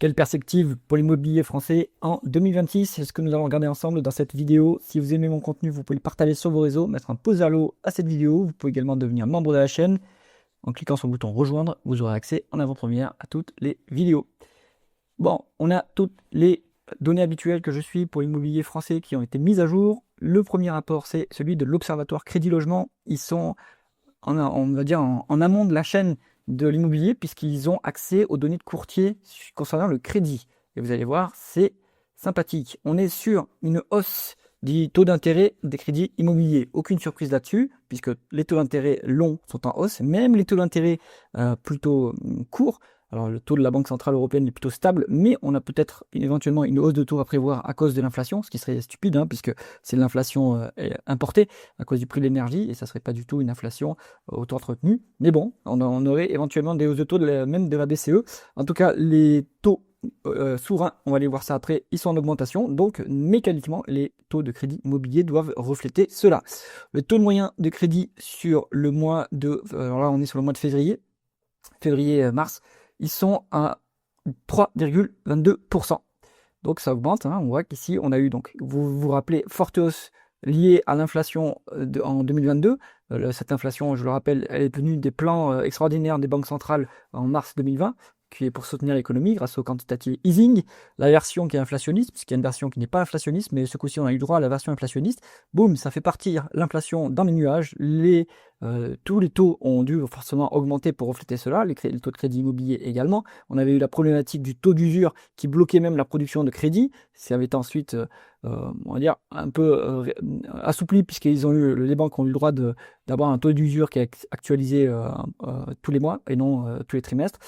Quelle perspective pour l'immobilier français en 2026? C'est ce que nous allons regarder ensemble dans cette vidéo. Si vous aimez mon contenu, vous pouvez le partager sur vos réseaux, mettre un pouce vers le haut à cette vidéo. Vous pouvez également devenir membre de la chaîne. En cliquant sur le bouton rejoindre, vous aurez accès en avant-première à toutes les vidéos. Bon, on a toutes les données habituelles que je suis pour l'immobilier français qui ont été mises à jour. Le premier rapport, c'est celui de l'Observatoire Crédit Logement. Ils sont, on va dire, en amont de la chaîne de l'immobilier puisqu'ils ont accès aux données de courtier concernant le crédit. Et vous allez voir, c'est sympathique. On est sur une hausse du taux d'intérêt des crédits immobiliers. Aucune surprise là-dessus, puisque les taux d'intérêt longs sont en hausse, même les taux d'intérêt plutôt courts. Alors le taux de la Banque Centrale Européenne est plutôt stable, mais on a peut-être éventuellement une hausse de taux à prévoir à cause de l'inflation, ce qui serait stupide, hein, puisque c'est l'inflation importée à cause du prix de l'énergie, et ça serait pas du tout une inflation auto-entretenue. Mais bon, on aurait éventuellement des hausses de taux même de la BCE. En tout cas, les taux souverains, on va aller voir ça après, ils sont en augmentation, donc mécaniquement les taux de crédit immobilier doivent refléter cela. Le taux moyen de crédit sur le mois de, alors là on est sur le mois de février-mars, ils sont à 3,22%. Donc ça augmente, hein. On voit qu'ici on a eu, donc vous vous rappelez, forte hausse liée à l'inflation en 2022. Cette inflation, je le rappelle, elle est venue des plans extraordinaires des banques centrales en mars 2020, qui est pour soutenir l'économie grâce au quantitative easing, la version qui est inflationniste, puisqu'il y a une version qui n'est pas inflationniste, mais ce coup-ci on a eu droit à la version inflationniste. Boum, ça fait partir l'inflation dans les nuages, tous les taux ont dû forcément augmenter pour refléter cela, les taux de crédit immobilier également. On avait eu la problématique du taux d'usure qui bloquait même la production de crédit, ça avait été ensuite, on va dire, un peu assoupli, puisqu'ils ont eu, les banques ont eu le droit d'avoir un taux d'usure qui est actualisé tous les mois et non tous les trimestres.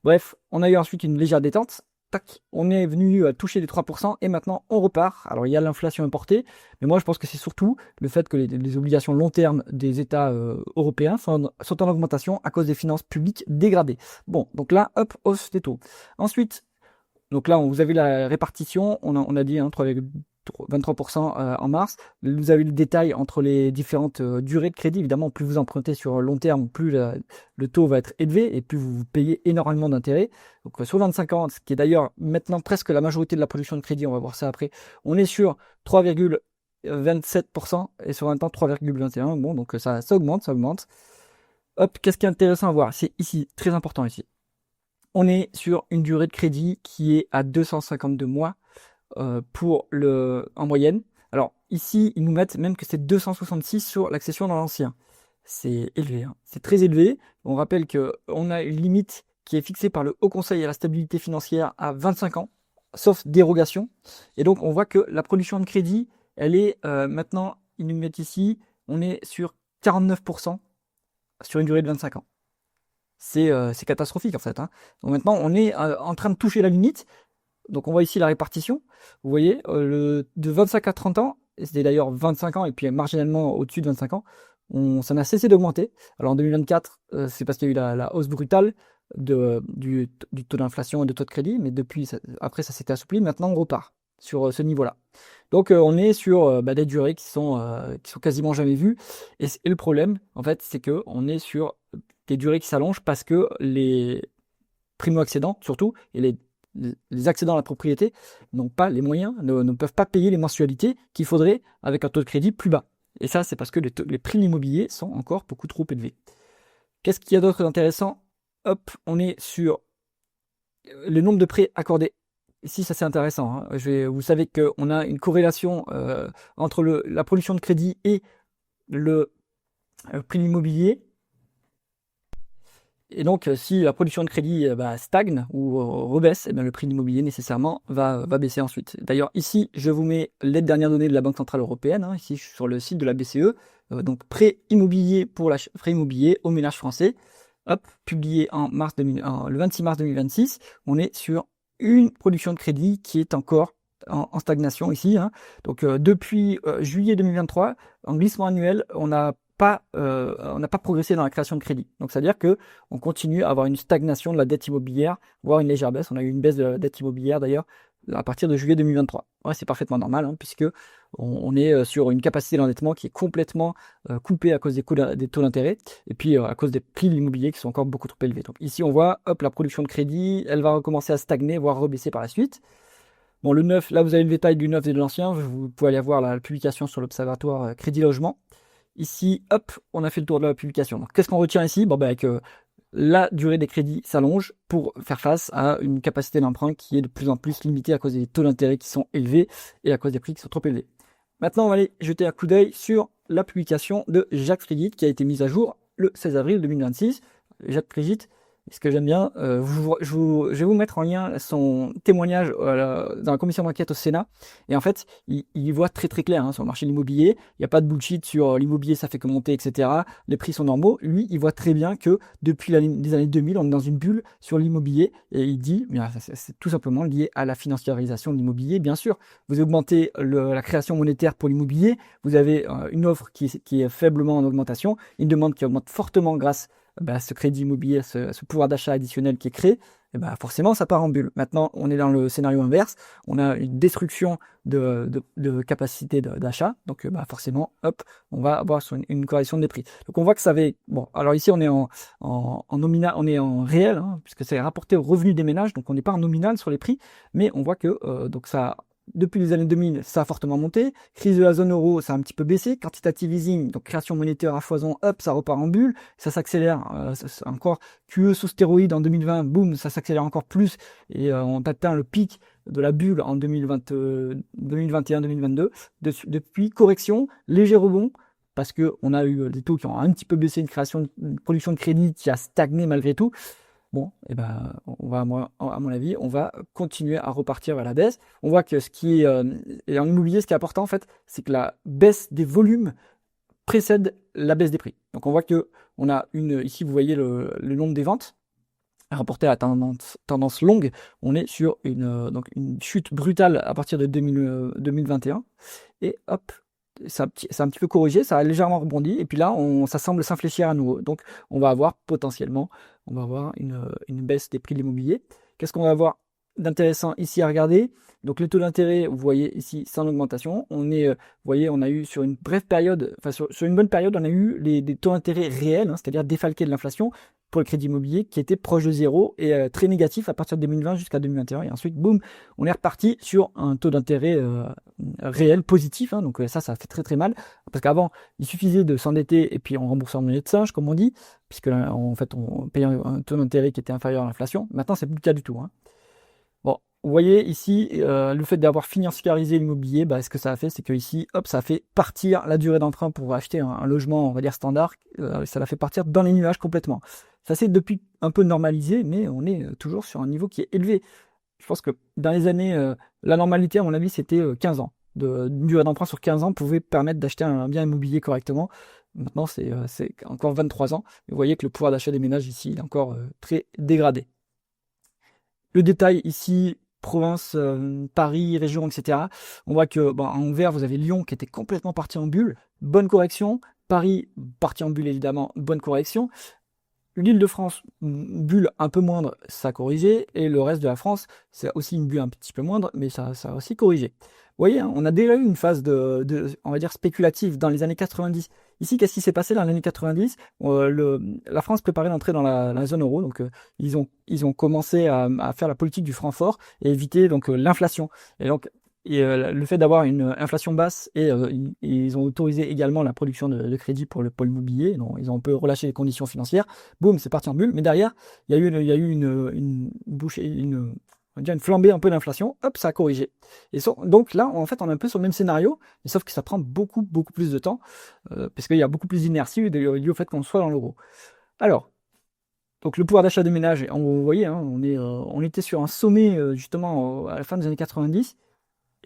Bref, on a eu ensuite une légère détente. Tac, on est venu toucher les 3% et maintenant on repart. Alors il y a l'inflation importée, mais moi je pense que c'est surtout le fait que les obligations long terme des États européens sont en augmentation à cause des finances publiques dégradées. Bon, donc là, hop, hausse des taux. Ensuite, donc là, vous avez la répartition, on a dit 3,23% en mars. Vous avez le détail entre les différentes durées de crédit. Évidemment, plus vous empruntez sur long terme, plus le taux va être élevé et plus vous payez énormément d'intérêts. Donc sur 25 ans, ce qui est d'ailleurs maintenant presque la majorité de la production de crédit, on va voir ça après, on est sur 3,27% et sur 20 ans 3,21%. Bon, donc ça augmente, ça augmente. Hop, qu'est-ce qui est intéressant à voir? C'est ici, très important ici. On est sur une durée de crédit qui est à 252 mois en moyenne. Alors ici, ils nous mettent même que c'est 266 sur l'accession dans l'ancien. C'est élevé, hein. C'est très élevé. On rappelle qu'on a une limite qui est fixée par le Haut Conseil à la stabilité financière à 25 ans, sauf dérogation. Et donc on voit que la production de crédit, elle est maintenant, ils nous mettent ici, on est sur 49% sur une durée de 25 ans. C'est catastrophique en fait, hein. Donc maintenant, on est en train de toucher la limite. Donc on voit ici la répartition. Vous voyez, de 25 à 30 ans, et c'était d'ailleurs 25 ans et puis marginalement au-dessus de 25 ans, ça n'a cessé d'augmenter. Alors en 2024, c'est parce qu'il y a eu la hausse brutale du taux d'inflation et de taux de crédit, mais depuis, après ça s'était assoupli, maintenant on repart sur ce niveau-là. Donc on est sur des durées qui sont quasiment jamais vues. Et le problème, en fait, c'est qu'on est sur des durées qui s'allongent parce que les primo-accédants, surtout, et les accédants à la propriété n'ont pas les moyens, ne peuvent pas payer les mensualités qu'il faudrait avec un taux de crédit plus bas. Et ça, c'est parce que les prix de l'immobilier sont encore beaucoup trop élevés. Qu'est-ce qu'il y a d'autre d'intéressant? Hop, on est sur le nombre de prêts accordés. Ici, ça c'est intéressant, hein. Vous savez qu'on a une corrélation entre la production de crédit et le prix de l'immobilier. Et donc, si la production de crédit stagne ou rebaisse, le prix de l'immobilier nécessairement va baisser ensuite. D'ailleurs, ici, je vous mets les dernières données de la Banque Centrale Européenne, hein, ici sur le site de la BCE, donc prêt immobilier pour prêt immobilier aux ménages français, hop, publié le 26 mars 2026, on est sur une production de crédit qui est encore en stagnation ici, hein. Donc, depuis juillet 2023, en glissement annuel, on n'a pas progressé dans la création de crédit. Donc, c'est-à-dire qu'on continue à avoir une stagnation de la dette immobilière, voire une légère baisse. On a eu une baisse de la dette immobilière d'ailleurs à partir de juillet 2023. Ouais, c'est parfaitement normal, hein, puisque on est sur une capacité d'endettement qui est complètement coupée à cause des taux d'intérêt, et puis à cause des prix de l'immobilier qui sont encore beaucoup trop élevés. Donc ici, on voit, hop, la production de crédit, elle va recommencer à stagner, voire rebaisser par la suite. Bon, le neuf, là, vous avez le détail du neuf et de l'ancien. Vous pouvez aller voir la publication sur l'Observatoire Crédit Logement. Ici, hop, on a fait le tour de la publication. Donc, qu'est-ce qu'on retient ici? Bon, ben, que la durée des crédits s'allonge pour faire face à une capacité d'emprunt qui est de plus en plus limitée à cause des taux d'intérêt qui sont élevés et à cause des prix qui sont trop élevés. Maintenant, on va aller jeter un coup d'œil sur la publication de Jacques Crédit qui a été mise à jour le 16 avril 2026. Jacques Crédit, ce que j'aime bien, je vais vous mettre en lien son témoignage dans la commission d'enquête au Sénat. Et en fait, il voit très très clair, hein, sur le marché de l'immobilier. Il n'y a pas de bullshit sur l'immobilier, ça fait que monter, etc. Les prix sont normaux. Lui, il voit très bien que depuis les années 2000, on est dans une bulle sur l'immobilier. Et il dit, bien, c'est tout simplement lié à la financiarisation de l'immobilier. Bien sûr, vous augmentez la création monétaire pour l'immobilier. Vous avez une offre qui est faiblement en augmentation, une demande qui augmente fortement grâce ce crédit immobilier, ce pouvoir d'achat additionnel qui est créé, et forcément ça part en bulle. Maintenant, on est dans le scénario inverse, on a une destruction de capacité d'achat, donc forcément, hop, on va avoir une correction des prix. Donc on voit que ça avait, bon, alors ici on est en nominal, on est en réel, hein, puisque c'est rapporté au revenu des ménages, donc on n'est pas en nominal sur les prix, mais on voit que donc ça depuis les années 2000, ça a fortement monté. Crise de la zone euro, ça a un petit peu baissé. Quantitative easing, donc création monétaire à foison, hop, ça repart en bulle. Ça s'accélère. C'est encore QE sous stéroïde en 2020, boum, ça s'accélère encore plus. Et on atteint le pic de la bulle en 2021-2022. Depuis, correction, léger rebond, parce qu'on a eu des taux qui ont un petit peu baissé, une production de crédit qui a stagné malgré tout. Bon, on va, à mon avis, on va continuer à repartir vers la baisse. On voit que et en immobilier, ce qui est important, en fait, c'est que la baisse des volumes précède la baisse des prix. Donc, on voit que ici, vous voyez le nombre des ventes rapporté à la tendance longue. On est sur donc une chute brutale à partir de 2021. Et hop, c'est un petit peu corrigé, ça a légèrement rebondi, et puis là, ça semble s'infléchir à nouveau. Donc, on va avoir potentiellement, une baisse des prix de l'immobilier. Qu'est-ce qu'on va avoir d'intéressant ici à regarder? Donc, le taux d'intérêt, vous voyez ici, sans augmentation. Vous voyez, on a eu sur une brève période, enfin sur une bonne période, on a eu des taux d'intérêt réels, hein, c'est-à-dire défalqués de l'inflation, pour le crédit immobilier qui était proche de zéro et très négatif à partir de 2020 jusqu'à 2021. Et ensuite, boum, on est reparti sur un taux d'intérêt réel positif. Hein, donc ça fait très très mal. Parce qu'avant, il suffisait de s'endetter et puis on remboursait en monnaie de singe, comme on dit, puisque là, en fait, on payait un taux d'intérêt qui était inférieur à l'inflation. Maintenant, c'est plus le cas du tout. Hein. Bon, vous voyez ici, le fait d'avoir financiarisé l'immobilier, ce que ça a fait, c'est que ici, hop, ça a fait partir la durée d'emprunt pour acheter un logement, on va dire standard, ça l'a fait partir dans les nuages complètement. Ça s'est depuis un peu normalisé, mais on est toujours sur un niveau qui est élevé. Je pense que dans les années, la normalité, à mon avis, c'était 15 ans. Une durée d'emprunt sur 15 ans pouvait permettre d'acheter un bien immobilier correctement. Maintenant, c'est encore 23 ans. Vous voyez que le pouvoir d'achat des ménages ici, il est encore très dégradé. Le détail ici, province, Paris, région, etc. On voit que en vert, vous avez Lyon qui était complètement parti en bulle. Bonne correction. Paris, parti en bulle évidemment, bonne correction. L'Île-de-France, bulle un peu moindre, ça a corrigé. Et le reste de la France, c'est aussi une bulle un petit peu moindre, mais ça a aussi corrigé. Vous voyez, hein, on a déjà eu une phase on va dire, spéculative dans les années 90. Ici, qu'est-ce qui s'est passé dans les années 90? La France préparait l'entrée dans la zone euro, donc ils ont commencé à faire la politique du franc fort et éviter donc l'inflation. Et donc, le fait d'avoir une inflation basse et ils ont autorisé également la production de crédit pour le pôle immobilier. Donc, ils ont un peu relâché les conditions financières. Boum, c'est parti en bulle. Mais derrière, il y a eu une bouchée, on va dire une flambée un peu d'inflation. Hop, ça a corrigé. Et donc là, en fait, on est un peu sur le même scénario, mais sauf que ça prend beaucoup, beaucoup plus de temps parce qu'il y a beaucoup plus d'inertie liée au fait qu'on soit dans l'euro. Alors, donc le pouvoir d'achat des ménages, vous voyez, hein, on était sur un sommet justement à la fin des années 90.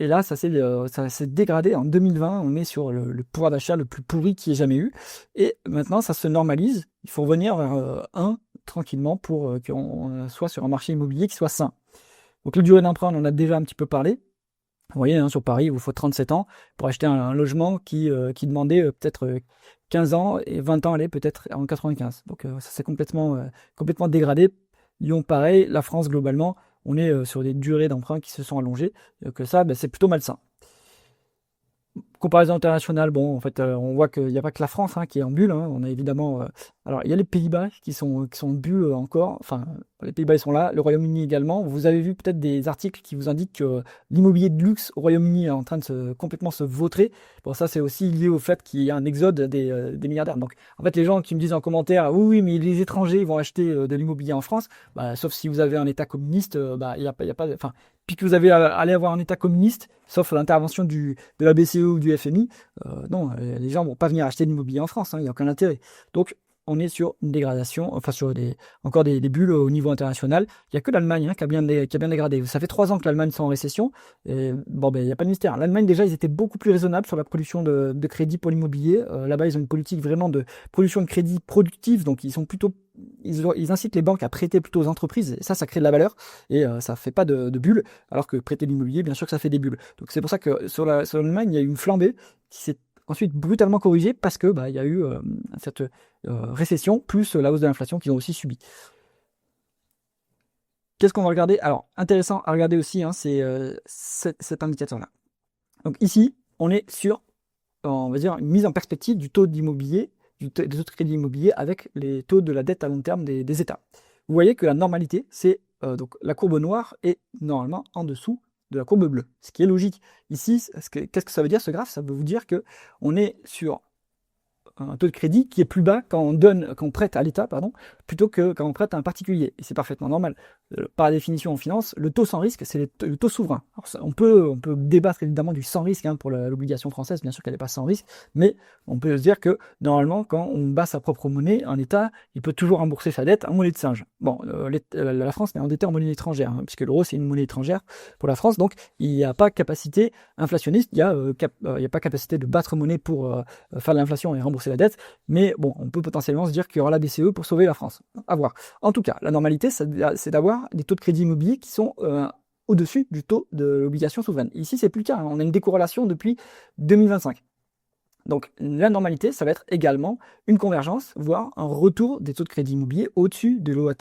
Et là, ça s'est dégradé. En 2020, on est sur le pouvoir d'achat le plus pourri qu'il y ait jamais eu. Et maintenant, ça se normalise. Il faut revenir vers 1 tranquillement pour qu'on soit sur un marché immobilier qui soit sain. Donc, le durée d'emprunt, on en a déjà un petit peu parlé. Vous voyez, hein, sur Paris, il vous faut 37 ans pour acheter un logement qui demandait peut-être 15 ans et 20 ans, allez, peut-être en 95. Donc, ça s'est complètement dégradé. Lyon, pareil. La France, globalement, on est sur des durées d'emprunt qui se sont allongées, que ça, ben, c'est plutôt malsain. Comparaison internationale, bon, en fait, on voit qu'il n'y a pas que la France qui est en bulle. On a évidemment, alors il y a les Pays-Bas qui sont en bulle encore. Enfin, les Pays-Bas ils sont là, le Royaume-Uni également. Vous avez vu peut-être des articles qui vous indiquent que l'immobilier de luxe au Royaume-Uni est en train de complètement se vautrer. Bon, ça c'est aussi lié au fait qu'il y a un exode des milliardaires. Donc, en fait, les gens qui me disent en commentaire, oui, mais les étrangers ils vont acheter de l'immobilier en France, bah, sauf si vous avez un État communiste, bah, il y a pas, enfin, puis que vous allez avoir un État communiste, sauf l'intervention de la BCE ou du FMI, non, les gens vont pas venir acheter de l'immobilier en France, il n'y a aucun intérêt. Donc, on est sur une dégradation, enfin sur encore des bulles au niveau international. Il n'y a que l'Allemagne qui a bien dégradé. Ça fait 3 ans que l'Allemagne sont en récession. Et bon, ben il n'y a pas de mystère. L'Allemagne, déjà, ils étaient beaucoup plus raisonnables sur la production de crédit pour l'immobilier. Là-bas, ils ont une politique vraiment de production de crédit productive, donc ils sont plutôt ils incitent les banques à prêter plutôt aux entreprises, et ça crée de la valeur, et ça fait pas de bulles, alors que prêter l'immobilier, bien sûr que ça fait des bulles. Donc c'est pour ça que sur l'Allemagne, il y a eu une flambée qui s'est ensuite brutalement corrigée parce que il y a eu cette récession, plus la hausse de l'inflation qu'ils ont aussi subi. Qu'est-ce qu'on va regarder? Alors, intéressant à regarder aussi, c'est cet indicateur-là. Donc ici, on est sur, on va dire, une mise en perspective du taux d'immobilier, des taux de crédit immobilier avec les taux de la dette à long terme des États. Vous voyez que la normalité, c'est donc la courbe noire est normalement en dessous de la courbe bleue, ce qui est logique. Ici, qu'est-ce que ça veut dire ce graphe? Ça veut vous dire que on est sur un taux de crédit qui est plus bas quand on prête à l'État, plutôt que quand on prête à un particulier. Et c'est parfaitement normal. Par définition en finance, le taux sans risque, c'est le taux souverain. Alors on peut débattre évidemment du sans risque pour l'obligation française, bien sûr qu'elle n'est pas sans risque, mais on peut se dire que normalement, quand on bat sa propre monnaie, un État, il peut toujours rembourser sa dette en monnaie de singe. Bon, la France est endettée en monnaie étrangère, puisque l'euro c'est une monnaie étrangère pour la France, donc il n'y a pas capacité inflationniste, il n'y a pas capacité de battre monnaie pour faire de l'inflation et rembourser la dette, mais bon, on peut potentiellement se dire qu'il y aura la BCE pour sauver la France. À voir. En tout cas, la normalité, c'est d'avoir des taux de crédit immobilier qui sont au-dessus du taux de l'obligation souveraine. Ici, c'est plus le cas. On a une décorrélation depuis 2025. Donc la normalité, ça va être également une convergence, voire un retour des taux de crédit immobilier au-dessus de l'OAT,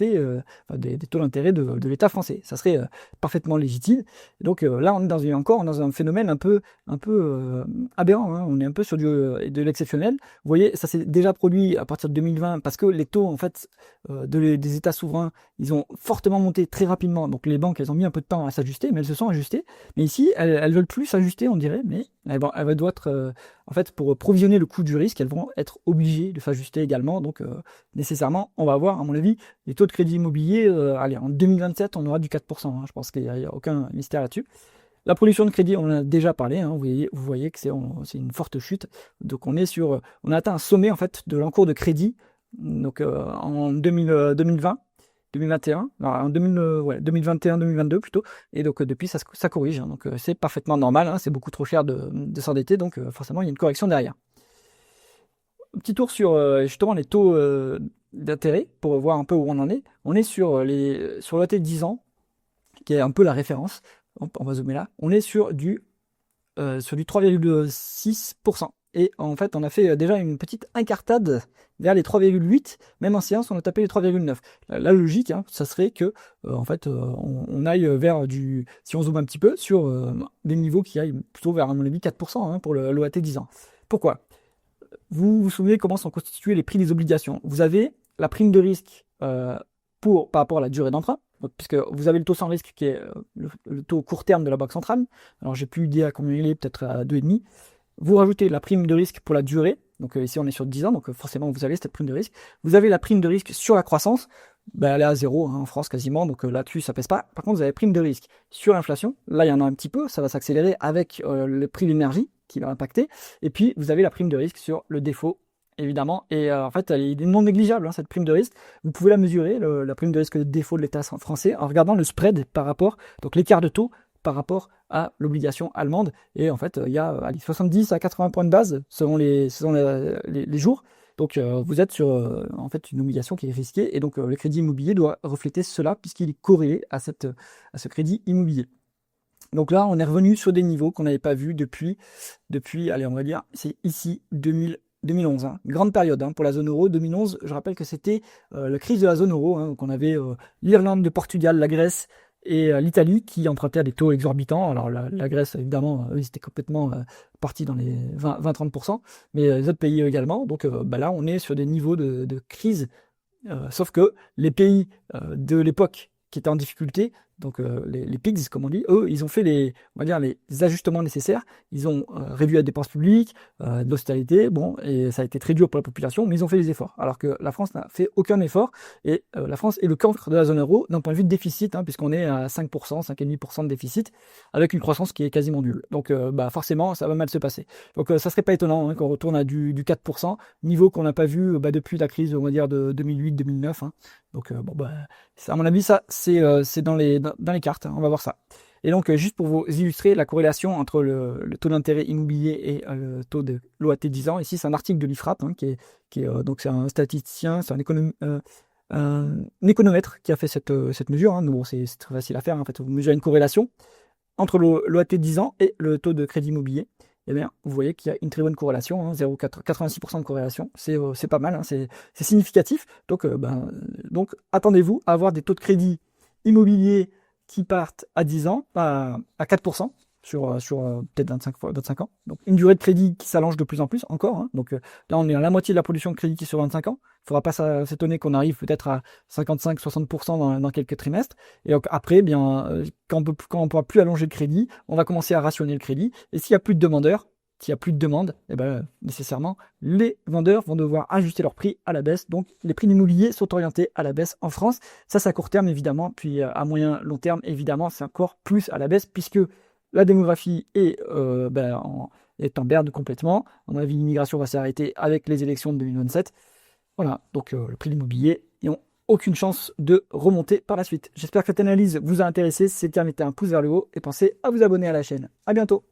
des taux d'intérêt de l'État français. Ça serait parfaitement légitime. Donc là, on est encore dans un phénomène un peu aberrant. On est un peu sur de l'exceptionnel. Vous voyez, ça s'est déjà produit à partir de 2020 parce que les taux en fait des États souverains, ils ont fortement monté très rapidement. Donc les banques, elles ont mis un peu de temps à s'ajuster, mais elles se sont ajustées. Mais ici, elles veulent plus s'ajuster, on dirait, mais elles doivent être en fait, pour provisionner le coût du risque, elles vont être obligées de s'ajuster également. Donc, nécessairement, on va avoir, à mon avis, les taux de crédit immobilier. Allez, en 2027, on aura du 4%. Je pense qu'il n'y a aucun mystère là-dessus. La production de crédit, on en a déjà parlé. Vous voyez que c'est une forte chute. Donc, on a atteint un sommet en fait de l'encours de crédit. Donc, en 2020. 2021, en 2021-2022 plutôt, et donc depuis ça corrige, donc c'est parfaitement normal, c'est beaucoup trop cher de s'endetter, donc forcément il y a une correction derrière. Un petit tour sur justement les taux d'intérêt pour voir un peu où on en est. On est sur l'OAT de 10 ans, qui est un peu la référence. On va zoomer là. On est sur du 3,6%. Et en fait, on a fait déjà une petite incartade vers les 3,8. Même en séance, on a tapé les 3,9. La logique, ça serait que, en fait, on aille vers si on zoome un petit peu, sur des niveaux qui aillent plutôt vers, à mon avis, 4% pour l'OAT 10 ans. Pourquoi? Vous vous souvenez comment sont constitués les prix des obligations? Vous avez la prime de risque par rapport à la durée d'emprunt. Donc, puisque vous avez le taux sans risque qui est le taux court terme de la Banque centrale. Alors, j'ai plus idée à combien il est, peut-être à 2,5. Vous rajoutez la prime de risque pour la durée. Donc, ici, on est sur 10 ans. Donc, forcément, vous avez cette prime de risque. Vous avez la prime de risque sur la croissance. Elle est à 0 en France quasiment. Donc, là-dessus, ça pèse pas. Par contre, vous avez prime de risque sur l'inflation. Là, il y en a un petit peu. Ça va s'accélérer avec le prix de l'énergie qui va impacter. Et puis, vous avez la prime de risque sur le défaut, évidemment, et en fait elle est non négligeable cette prime de risque. Vous pouvez la mesurer, la prime de risque de défaut de l'État français, en regardant le spread par rapport, donc l'écart de taux par rapport à l'obligation allemande, et en fait il y a 70 à 80 points de base selon les jours. Donc vous êtes sur en fait une obligation qui est risquée, et donc le crédit immobilier doit refléter cela puisqu'il est corrélé à ce crédit immobilier. Donc là, on est revenu sur des niveaux qu'on n'avait pas vus depuis, allez, on va dire, c'est ici 2011, grande période pour la zone euro. 2011, je rappelle que c'était la crise de la zone euro, donc on avait l'Irlande, le Portugal, la Grèce et l'Italie qui empruntait à des taux exorbitants. Alors la Grèce, évidemment, eux, ils étaient complètement partis dans les 20-30%, mais les autres pays également. Donc là, on est sur des niveaux de crise. Sauf que les pays de l'époque qui étaient en difficulté, donc les PIGS, comme on dit, eux, ils ont fait on va dire, les ajustements nécessaires. Ils ont réduit la dépense publique, de l'austérité, bon, et ça a été très dur pour la population, mais ils ont fait des efforts. Alors que la France n'a fait aucun effort, et la France est le cancre de la zone euro d'un point de vue de déficit, hein, puisqu'on est à 5%, 5,5% de déficit, avec une croissance qui est quasiment nulle. Donc forcément, ça va mal se passer. Donc ça serait pas étonnant, hein, qu'on retourne à du 4%, niveau qu'on n'a pas vu depuis la crise, on va dire, de 2008-2009. Hein. Donc à mon avis, ça, c'est dans les cartes, hein, on va voir ça. Et donc, juste pour vous illustrer la corrélation entre le taux d'intérêt immobilier et le taux de l'OAT 10 ans, ici c'est un article de l'IFRAT, hein, donc c'est un statisticien, c'est un économètre qui a fait cette mesure. Hein. Bon, c'est très facile à faire, en fait, vous mesurez une corrélation entre l'OAT 10 ans et le taux de crédit immobilier. Eh bien, vous voyez qu'il y a une très bonne corrélation, hein, 86% de corrélation, c'est pas mal, hein, c'est significatif. Donc attendez-vous à avoir des taux de crédit immobilier qui partent à 10 ans, à 4%, sur peut-être 25 ans. Donc une durée de crédit qui s'allonge de plus en plus encore. Hein. Donc là, on est à la moitié de la production de crédit qui est sur 25 ans. Il ne faudra pas s'étonner qu'on arrive peut-être à 55-60% dans quelques trimestres. Et donc après, quand on ne pourra plus allonger le crédit, on va commencer à rationner le crédit. Et s'il n'y a plus de demandeurs, s'il n'y a plus de demande, nécessairement, les vendeurs vont devoir ajuster leur prix à la baisse. Donc, les prix d'immobilier sont orientés à la baisse en France. Ça, c'est à court terme, évidemment. Puis, à moyen, long terme, évidemment, c'est encore plus à la baisse puisque la démographie est en berne complètement. À mon avis, l'immigration va s'arrêter avec les élections de 2027. Voilà, donc le prix de l'immobilier n'ont aucune chance de remonter par la suite. J'espère que cette analyse vous a intéressé. Si c'est le cas, mettez un pouce vers le haut et pensez à vous abonner à la chaîne. À bientôt.